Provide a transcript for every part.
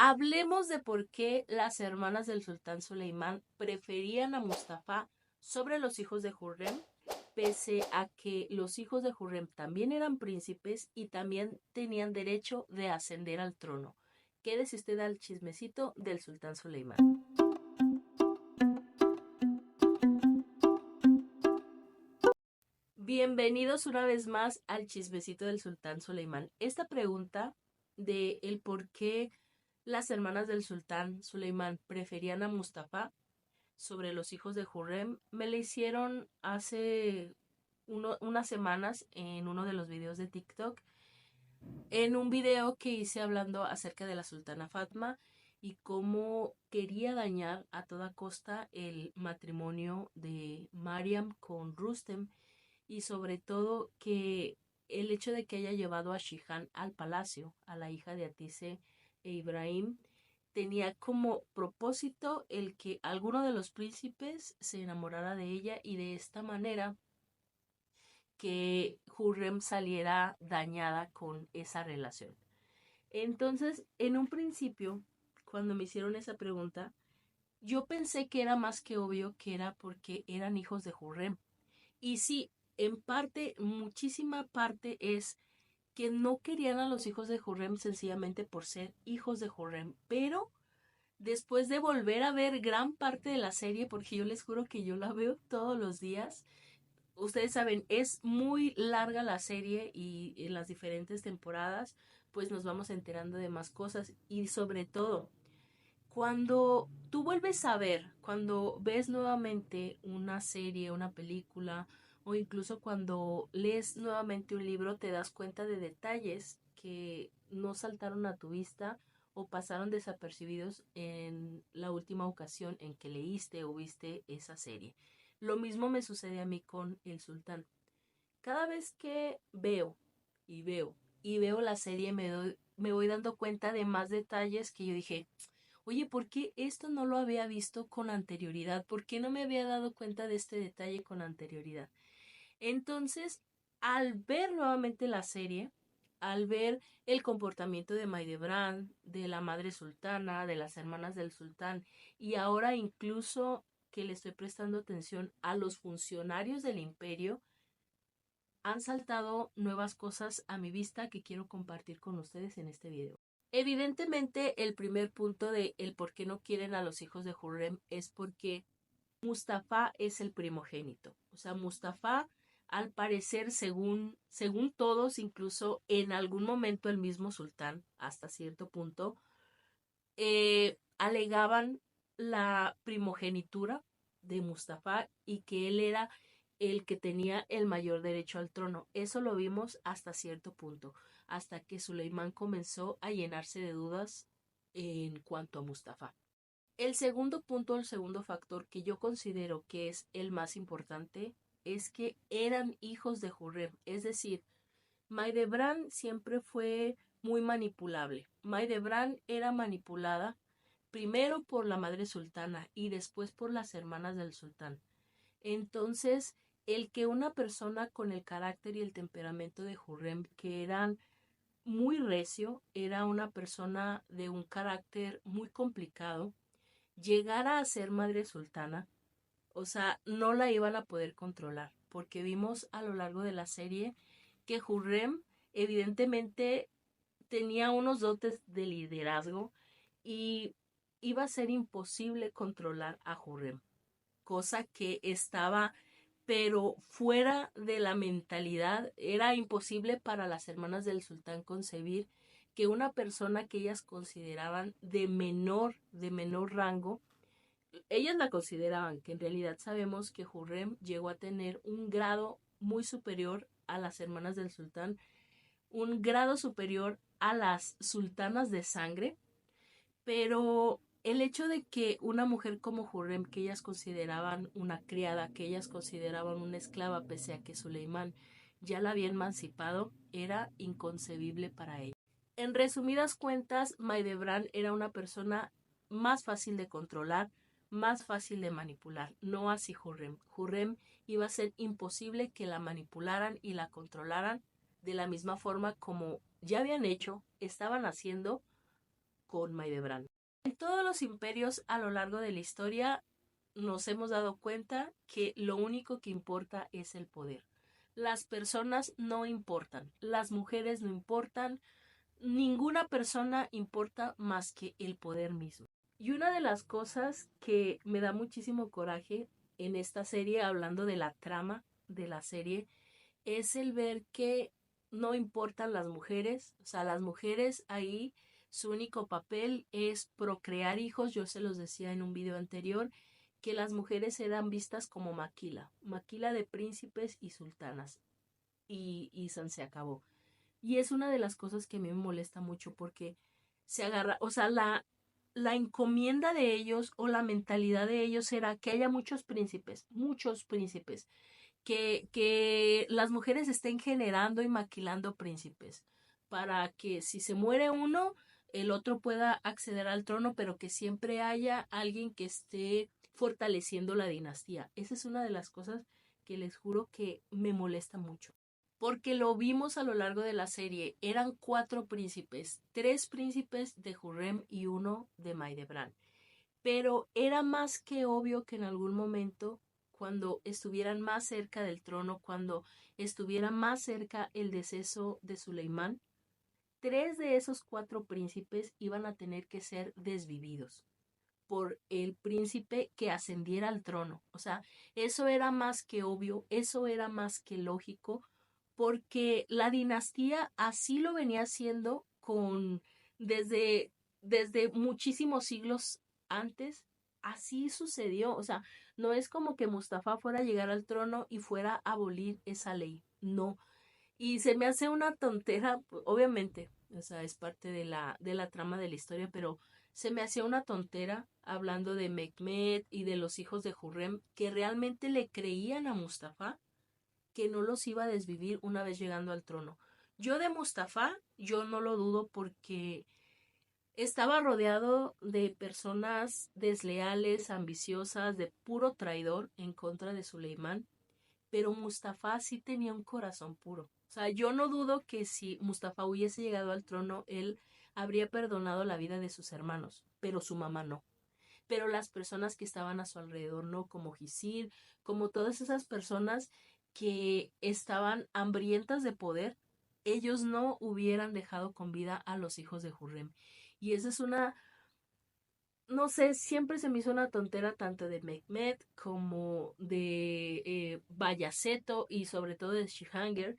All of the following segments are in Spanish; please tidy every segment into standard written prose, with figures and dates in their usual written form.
Hablemos de por qué las hermanas del sultán Suleimán preferían a Mustafa sobre los hijos de Hurrem, pese a que los hijos de Hurrem también eran príncipes y también tenían derecho de ascender al trono. Quédese usted al chismecito del sultán Suleimán. Bienvenidos una vez más al chismecito del sultán Suleimán. Esta pregunta de el por qué las hermanas del sultán Suleimán preferían a Mustafa sobre los hijos de Hurrem me la hicieron hace unas semanas en uno de los videos de TikTok, en un video que hice hablando acerca de la sultana Fatma y cómo quería dañar a toda costa el matrimonio de Mariam con Rustem, y sobre todo que el hecho de que haya llevado a Shihan al palacio, a la hija de Atise e Ibrahim, tenía como propósito el que alguno de los príncipes se enamorara de ella y de esta manera que Hurrem saliera dañada con esa relación. Entonces, en un principio, cuando me hicieron esa pregunta, yo pensé que era más que obvio que era porque eran hijos de Hurrem. Y sí, en parte, muchísima parte es que no querían a los hijos de Hurrem sencillamente por ser hijos de Hurrem, pero después de volver a ver gran parte de la serie, porque yo les juro que yo la veo todos los días, ustedes saben, es muy larga la serie y en las diferentes temporadas, pues nos vamos enterando de más cosas y sobre todo, cuando tú vuelves a ver, cuando ves nuevamente una serie, una película o incluso cuando lees nuevamente un libro, te das cuenta de detalles que no saltaron a tu vista o pasaron desapercibidos en la última ocasión en que leíste o viste esa serie. Lo mismo me sucede a mí con El Sultán. Cada vez que y veo y veo la serie me voy dando cuenta de más detalles que yo dije, oye, ¿por qué esto no lo había visto con anterioridad? ¿Por qué no me había dado cuenta de este detalle con anterioridad? Entonces, al ver nuevamente la serie, al ver el comportamiento de Maidebran, de la madre sultana, de las hermanas del sultán, y ahora incluso que le estoy prestando atención a los funcionarios del imperio, han saltado nuevas cosas a mi vista que quiero compartir con ustedes en este video. Evidentemente, el primer punto de el por qué no quieren a los hijos de Hurrem es porque Mustafa es el primogénito. O sea, Mustafa, al parecer, según todos, incluso en algún momento el mismo sultán, hasta cierto punto, alegaban la primogenitura de Mustafa y que él era el que tenía el mayor derecho al trono. Eso lo vimos hasta cierto punto, hasta que Suleimán comenzó a llenarse de dudas en cuanto a Mustafa. El segundo punto, el segundo factor que yo considero que es el más importante, es que eran hijos de Hurrem, es decir, Maidebran siempre fue muy manipulable. Maidebran era manipulada primero por la madre sultana y después por las hermanas del sultán. Entonces, el que una persona con el carácter y el temperamento de Hurrem, que eran muy recio, era una persona de un carácter muy complicado, llegara a ser madre sultana, o sea, no la iban a poder controlar, porque vimos a lo largo de la serie que Hurrem evidentemente tenía unos dotes de liderazgo y iba a ser imposible controlar a Hurrem, cosa que estaba pero fuera de la mentalidad. Era imposible para las hermanas del sultán concebir que una persona que ellas consideraban de menor rango, ellas la consideraban, que en realidad sabemos que Hurrem llegó a tener un grado muy superior a las hermanas del sultán, un grado superior a las sultanas de sangre, pero el hecho de que una mujer como Hurrem, que ellas consideraban una criada, que ellas consideraban una esclava, pese a que Suleimán ya la había emancipado, era inconcebible para ella. En resumidas cuentas, Maidebran era una persona más fácil de controlar, más fácil de manipular, no así Hurrem. Hurrem iba a ser imposible que la manipularan y la controlaran de la misma forma como ya habían hecho, estaban haciendo con Maidebran. En todos los imperios a lo largo de la historia nos hemos dado cuenta que lo único que importa es el poder. Las personas no importan, las mujeres no importan, ninguna persona importa más que el poder mismo. Y una de las cosas que me da muchísimo coraje en esta serie, hablando de la trama de la serie, es el ver que no importan las mujeres, o sea, las mujeres ahí, su único papel es procrear hijos. Yo se los decía en un video anterior, que las mujeres eran vistas como maquila de príncipes y sultanas. Y se acabó. Y es una de las cosas que a mí me molesta mucho porque se agarra, o sea, la encomienda de ellos o la mentalidad de ellos era que haya muchos príncipes, que las mujeres estén generando y maquilando príncipes para que si se muere uno, el otro pueda acceder al trono, pero que siempre haya alguien que esté fortaleciendo la dinastía. Esa es una de las cosas que les juro que me molesta mucho. Porque lo vimos a lo largo de la serie. Eran 4 príncipes, 3 príncipes de Hurrem y 1 de Maidebran. Pero era más que obvio que en algún momento, cuando estuvieran más cerca del trono, cuando estuviera más cerca el deceso de Suleimán, 3 de esos 4 príncipes iban a tener que ser desvividos por el príncipe que ascendiera al trono. O sea, eso era más que obvio, eso era más que lógico, porque la dinastía así lo venía haciendo desde, desde muchísimos siglos antes. Así sucedió. O sea, no es como que Mustafa fuera a llegar al trono y fuera a abolir esa ley. No. Y se me hace una tontera, obviamente, o sea, es parte de la trama de la historia, pero se me hacía una tontera hablando de Mehmed y de los hijos de Hurrem que realmente le creían a Mustafa que no los iba a desvivir una vez llegando al trono. Yo de Mustafa, yo no lo dudo porque estaba rodeado de personas desleales, ambiciosas, de puro traidor en contra de Suleimán, pero Mustafa sí tenía un corazón puro. O sea, yo no dudo que si Mustafa hubiese llegado al trono, él habría perdonado la vida de sus hermanos, pero su mamá no. Pero las personas que estaban a su alrededor no, como Gisir, como todas esas personas que estaban hambrientas de poder, ellos no hubieran dejado con vida a los hijos de Hurrem. Y esa es una, no sé, siempre se me hizo una tontera tanto de Mehmed como de Bayaceto y sobre todo de Shihanger,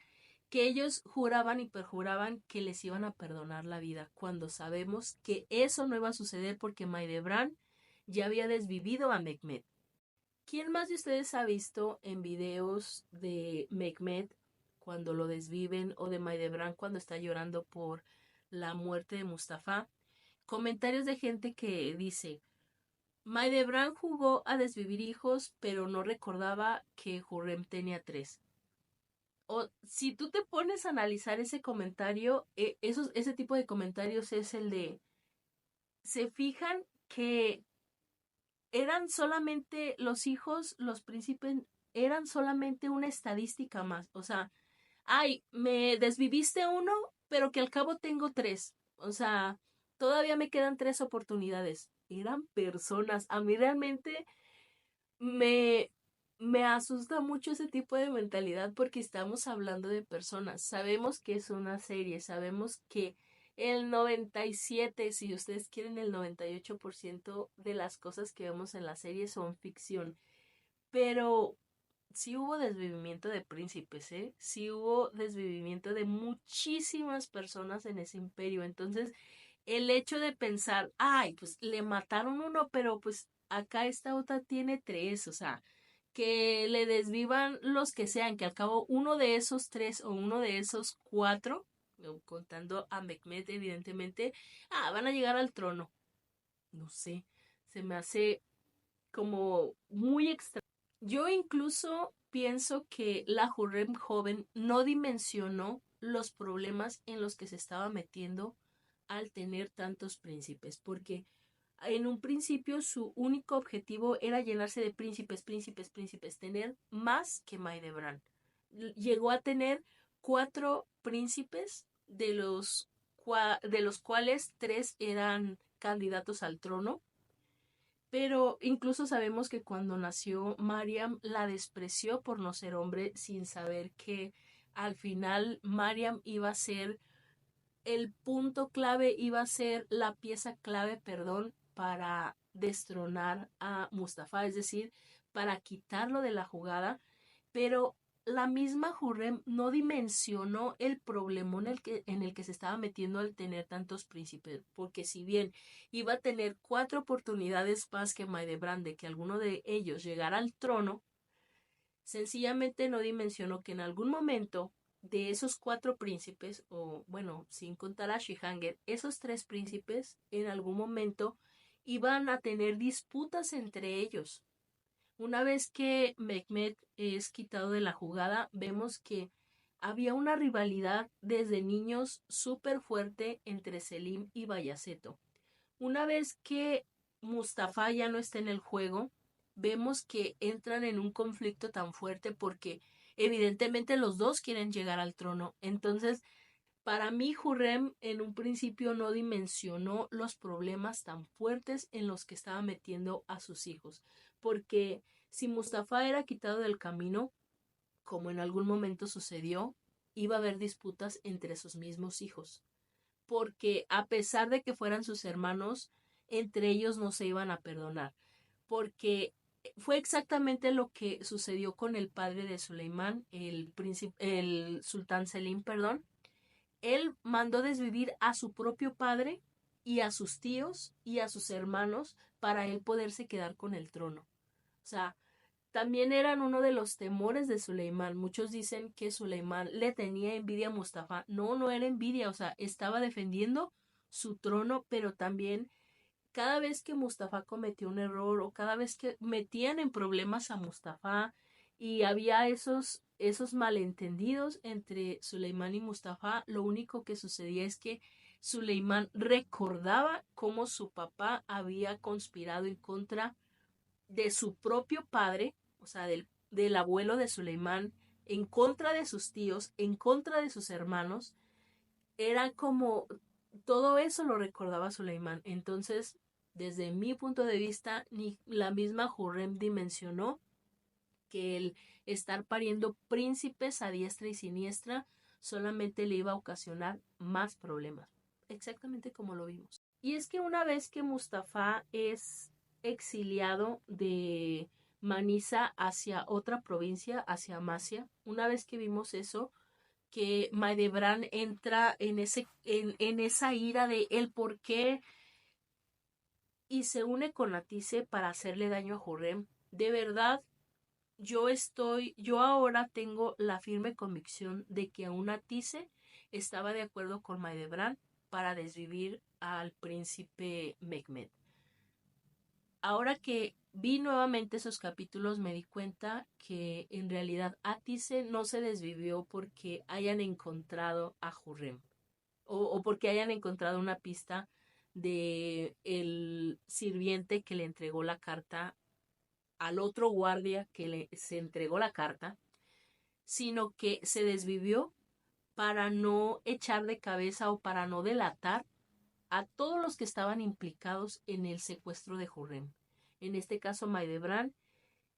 que ellos juraban y perjuraban que les iban a perdonar la vida, cuando sabemos que eso no iba a suceder porque Maidebran ya había desvivido a Mehmed. ¿Quién más de ustedes ha visto en videos de Mehmed cuando lo desviven o de Maidebran cuando está llorando por la muerte de Mustafa? Comentarios de gente que dice: Maidebran jugó a desvivir hijos, pero no recordaba que Hurrem tenía 3. O si tú te pones a analizar ese comentario, ese tipo de comentarios es el de, se fijan que eran solamente los hijos, los príncipes, eran solamente una estadística más. O sea, ay, me desviviste uno, pero que al cabo tengo 3. O sea, todavía me quedan 3 oportunidades. Eran personas. A mí realmente me, me asusta mucho ese tipo de mentalidad porque estamos hablando de personas. Sabemos que es una serie, sabemos que el 97, si ustedes quieren el 98% de las cosas que vemos en la serie son ficción, pero sí hubo desvivimiento de príncipes, ¿eh? Sí hubo desvivimiento de muchísimas personas en ese imperio. Entonces, el hecho de pensar, ay, pues le mataron uno, pero pues acá esta otra tiene 3, o sea, que le desvivan los que sean, que al cabo uno de esos 3 o uno de esos 4, contando a Mehmed evidentemente, van a llegar al trono. No sé, se me hace como muy extraño. Yo incluso pienso que la Hurrem joven no dimensionó los problemas en los que se estaba metiendo al tener tantos príncipes, porque en un principio su único objetivo era llenarse de príncipes, tener más que Maidebran. Llegó a tener 4 príncipes, de los cuales 3 eran candidatos al trono. Pero incluso sabemos que cuando nació Mariam la despreció por no ser hombre, sin saber que al final Mariam iba a ser el punto clave, iba a ser la pieza clave, perdón, para destronar a Mustafa, es decir, para quitarlo de la jugada, pero la misma Hurrem no dimensionó el problema en el que se estaba metiendo al tener tantos príncipes, porque si bien iba a tener 4 oportunidades más que Maidebrán de que alguno de ellos llegara al trono, sencillamente no dimensionó que en algún momento de esos 4 príncipes, o bueno, sin contar a Shihanger, esos 3 príncipes en algún momento iban a tener disputas entre ellos. Una vez que Mehmed es quitado de la jugada, vemos que había una rivalidad desde niños súper fuerte entre Selim y Bayaceto. Una vez que Mustafa ya no está en el juego, vemos que entran en un conflicto tan fuerte porque evidentemente los dos quieren llegar al trono. Entonces, para mí, Hurrem en un principio no dimensionó los problemas tan fuertes en los que estaba metiendo a sus hijos, porque si Mustafa era quitado del camino, como en algún momento sucedió, iba a haber disputas entre sus mismos hijos, porque a pesar de que fueran sus hermanos, entre ellos no se iban a perdonar, porque fue exactamente lo que sucedió con el padre de Suleimán, el sultán Selim, perdón. Él mandó desvivir a su propio padre y a sus tíos y a sus hermanos para él poderse quedar con el trono. O sea, también eran uno de los temores de Suleimán. Muchos dicen que Suleimán le tenía envidia a Mustafa. No, no era envidia, o sea, estaba defendiendo su trono, pero también cada vez que Mustafa cometió un error o cada vez que metían en problemas a Mustafa y había esos malentendidos entre Suleimán y Mustafa, lo único que sucedía es que Suleimán recordaba cómo su papá había conspirado en contra de su propio padre, o sea, del abuelo de Suleimán, en contra de sus tíos, en contra de sus hermanos. Era como todo eso lo recordaba Suleimán. Entonces, desde mi punto de vista, ni la misma Hurrem dimensionó que el estar pariendo príncipes a diestra y siniestra solamente le iba a ocasionar más problemas, exactamente como lo vimos. Y es que una vez que Mustafa es exiliado de Manisa hacia otra provincia, hacia Amasya, una vez que vimos eso, que Maidebrán entra en esa ira de el por qué y se une con Atice para hacerle daño a Hurrem. De verdad, yo ahora tengo la firme convicción de que aún Atice estaba de acuerdo con Maidebrán para desvivir al príncipe Mehmed. Ahora que vi nuevamente esos capítulos me di cuenta que en realidad Atice no se desvivió porque hayan encontrado a Hurrem o porque hayan encontrado una pista de el sirviente que le entregó la carta al otro guardia que se entregó la carta, sino que se desvivió para no echar de cabeza o para no delatar a todos los que estaban implicados en el secuestro de Hurrem. En este caso Maidebrán,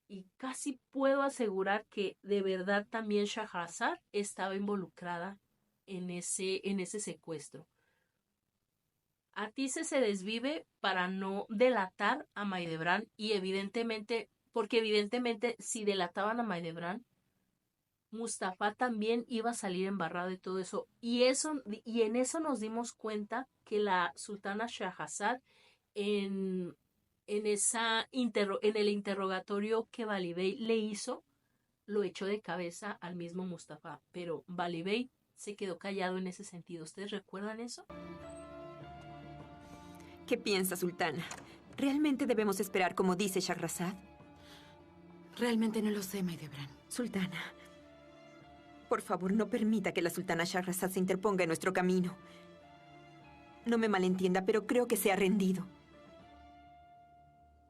y casi puedo asegurar que de verdad también Shahrazad estaba involucrada en ese secuestro. Atice se desvive para no delatar a Maidebrán y evidentemente, porque evidentemente si delataban a Maidebrán, Mustafa también iba a salir embarrado de todo eso. Y en eso nos dimos cuenta que la sultana Shahrazad en el interrogatorio que Balibey le hizo, lo echó de cabeza al mismo Mustafa. Pero Balibey se quedó callado en ese sentido. ¿Ustedes recuerdan eso? ¿Qué piensa, sultana? ¿Realmente debemos esperar como dice Shahrazad? Realmente no lo sé, Maidebrán. Sultana, por favor, no permita que la sultana Shahrazad se interponga en nuestro camino. No me malentienda, pero creo que se ha rendido.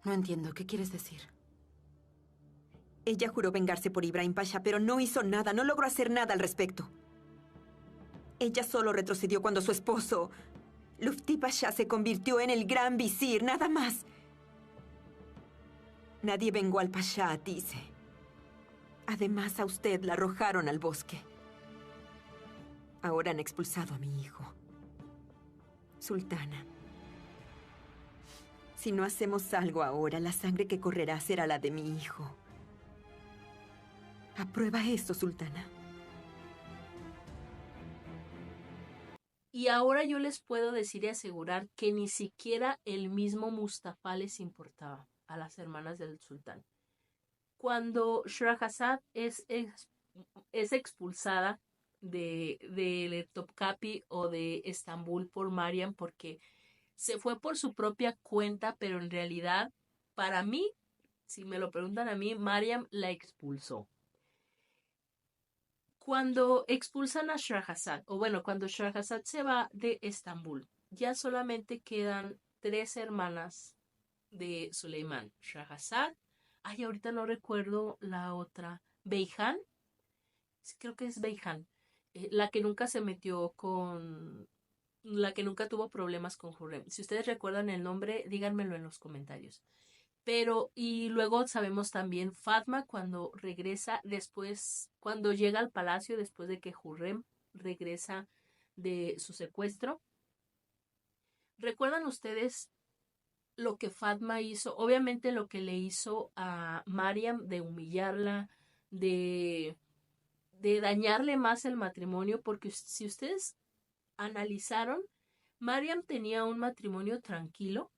No entiendo. ¿Qué quieres decir? Ella juró vengarse por Ibrahim Pasha, pero no hizo nada, no logró hacer nada al respecto. Ella solo retrocedió cuando su esposo Lufti Pasha se convirtió en el gran visir, nada más. Nadie vengó al Pasha a Tise. Además, a usted la arrojaron al bosque. Ahora han expulsado a mi hijo. Sultana, si no hacemos algo ahora, la sangre que correrá será la de mi hijo. Aprueba esto, Sultana. Y ahora yo les puedo decir y asegurar que ni siquiera el mismo Mustafa les importaba a las hermanas del sultán. Cuando Shahrazad es expulsada de Topkapi o de Estambul por Mariam porque se fue por su propia cuenta, pero en realidad, para mí, si me lo preguntan a mí, Mariam la expulsó. Cuando expulsan a Shahrazad, o bueno, cuando Shahrazad se va de Estambul, ya solamente quedan 3 hermanas de Suleimán. Shahrazad, ay, ahorita no recuerdo la otra, Beijan, creo que es Beijan, la que nunca se metió con, la que nunca tuvo problemas con Hurrem. Si ustedes recuerdan el nombre, díganmelo en los comentarios. Pero, y luego sabemos también Fatma cuando regresa después, cuando llega al palacio después de que Hurrem regresa de su secuestro. ¿Recuerdan ustedes lo que Fatma hizo? Obviamente lo que le hizo a Mariam de humillarla, de dañarle más el matrimonio, porque si ustedes analizaron, Mariam tenía un matrimonio tranquilo,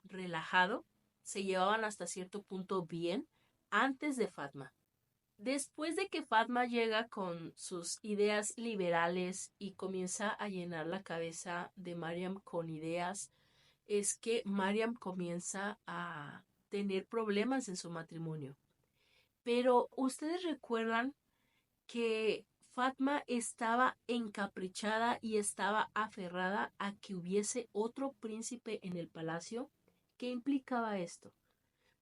relajado, se llevaban hasta cierto punto bien antes de Fatma. Después de que Fatma llega con sus ideas liberales y comienza a llenar la cabeza de Mariam con ideas, es que Mariam comienza a tener problemas en su matrimonio. Pero ustedes recuerdan que Fatma estaba encaprichada y estaba aferrada a que hubiese otro príncipe en el palacio. ¿Qué implicaba esto?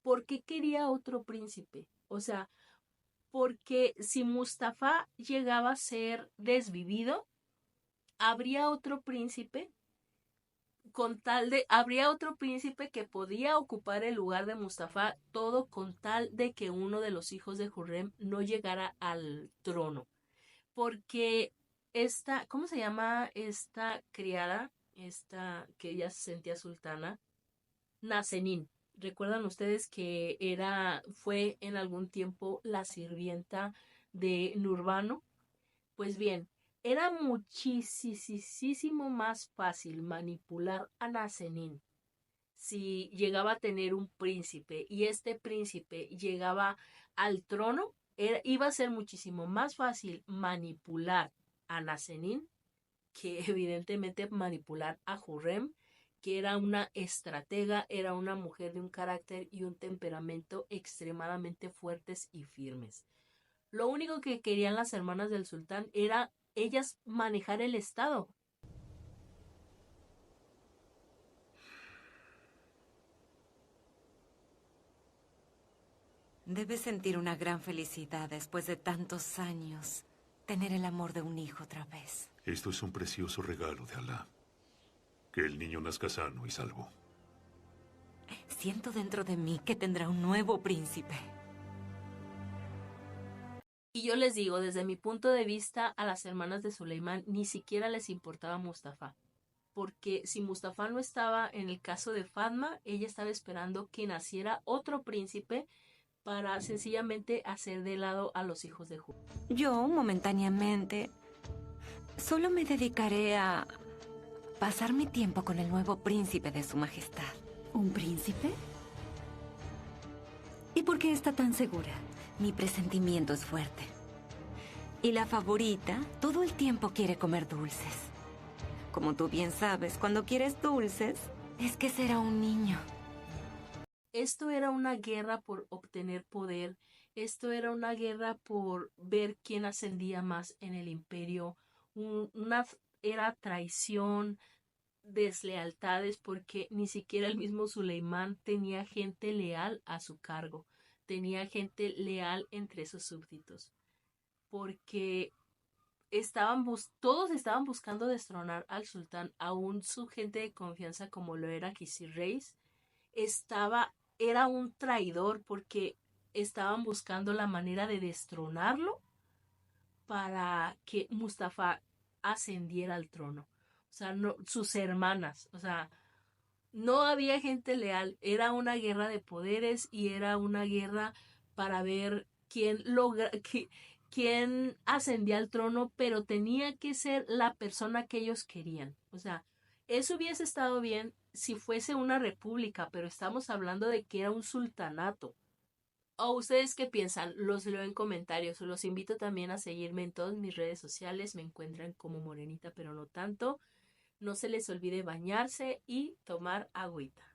¿Por qué quería otro príncipe? O sea, porque si Mustafa llegaba a ser desvivido, habría otro príncipe habría otro príncipe que podía ocupar el lugar de Mustafa, todo con tal de que uno de los hijos de Hurrem no llegara al trono. Porque ¿cómo se llama esta criada? Esta que ella se sentía sultana, Nasenin. ¿Recuerdan ustedes que fue en algún tiempo la sirvienta de Nurbano? Pues bien, era muchísimo más fácil manipular a Nasenin si llegaba a tener un príncipe y este príncipe llegaba al trono, iba a ser muchísimo más fácil manipular a Nasenin que evidentemente manipular a Hurrem, que era una estratega, era una mujer de un carácter y un temperamento extremadamente fuertes y firmes. Lo único que querían las hermanas del sultán era ellas manejar el estado. Debes sentir una gran felicidad después de tantos años. Tener el amor de un hijo otra vez. Esto es un precioso regalo de Alá. Que el niño nazca sano y salvo. Siento dentro de mí que tendrá un nuevo príncipe. Y yo les digo, desde mi punto de vista, a las hermanas de Suleimán ni siquiera les importaba Mustafa. Porque si Mustafa no estaba en el caso de Fatma, ella estaba esperando que naciera otro príncipe para sencillamente hacer de lado a los hijos de Judá. Yo, momentáneamente, solo me dedicaré a pasar mi tiempo con el nuevo príncipe de su majestad. ¿Un príncipe? ¿Y por qué está tan segura? Mi presentimiento es fuerte. Y la favorita todo el tiempo quiere comer dulces. Como tú bien sabes, cuando quieres dulces, es que será un niño. Esto era una guerra por obtener poder, esto era una guerra por ver quién ascendía más en el imperio, era traición, deslealtades, porque ni siquiera el mismo Suleimán tenía gente leal a su cargo, tenía gente leal entre sus súbditos, porque todos estaban buscando destronar al sultán, aún su gente de confianza como lo era Qisir Reis, era un traidor porque estaban buscando la manera de destronarlo para que Mustafa ascendiera al trono. O sea, no, sus hermanas, o sea, no había gente leal, era una guerra de poderes y era una guerra para ver quién ascendía al trono, pero tenía que ser la persona que ellos querían. O sea, eso hubiese estado bien si fuese una república, pero estamos hablando de que era un sultanato. ¿O ustedes qué piensan? Los leo en comentarios. Los invito también a seguirme en todas mis redes sociales. Me encuentran como Morenita, pero no tanto. No se les olvide bañarse y tomar agüita.